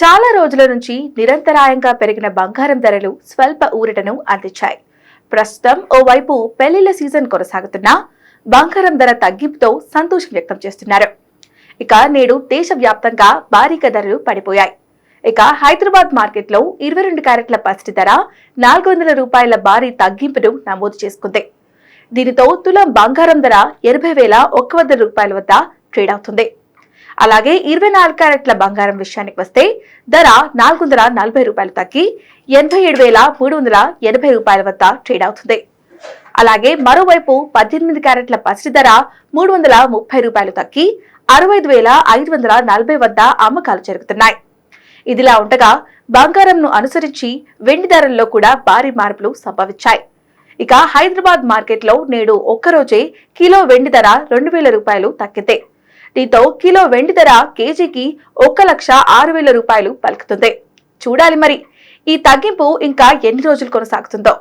చాలా రోజుల నుంచి నిరంతరాయంగా పెరిగిన బంగారం ధరలు స్వల్ప ఊరటను అందించాయి. ప్రస్తుతం ఓవైపు పెళ్లిళ్ల సీజన్ కొనసాగుతున్నా బంగారం ధర తగ్గింపుతో సంతోషం వ్యక్తం చేస్తున్నారు. ఇక నేడు దేశవ్యాప్తంగా భారీగా ధరలు పడిపోయాయి. ఇక హైదరాబాద్ మార్కెట్లో 22 క్యారెట్ల పసిడి ధర ₹400 భారీ తగ్గింపును నమోదు చేసుకుంది. దీనితో తులం బంగారం ధర ₹80,100 వద్ద ట్రేడ్ అవుతుంది. అలాగే 24 క్యారెట్ల బంగారం విషయానికి వస్తే ధర ₹440 తగ్గి ₹87,380 వద్ద ట్రేడ్ అవుతుంది. అలాగే మరోవైపు 18 క్యారెట్ల పసిడి ధర ₹330 తగ్గి ₹65,540 వద్ద అమ్మకాలు జరుగుతున్నాయి. ఇదిలా ఉండగా బంగారంను అనుసరించి వెండి ధరల్లో కూడా భారీ మార్పులు సంభవించాయి. ఇక హైదరాబాద్ మార్కెట్లో నేడు ఒక్కరోజే కిలో వెండి ధర ₹2,000 తగ్గింది. దీంతో కిలో వెండి ధర కేజీకి ₹1,06,000 పలుకుతుంది. చూడాలి మరి ఈ తగ్గింపు ఇంకా ఎన్ని రోజులు కొనసాగుతుందో.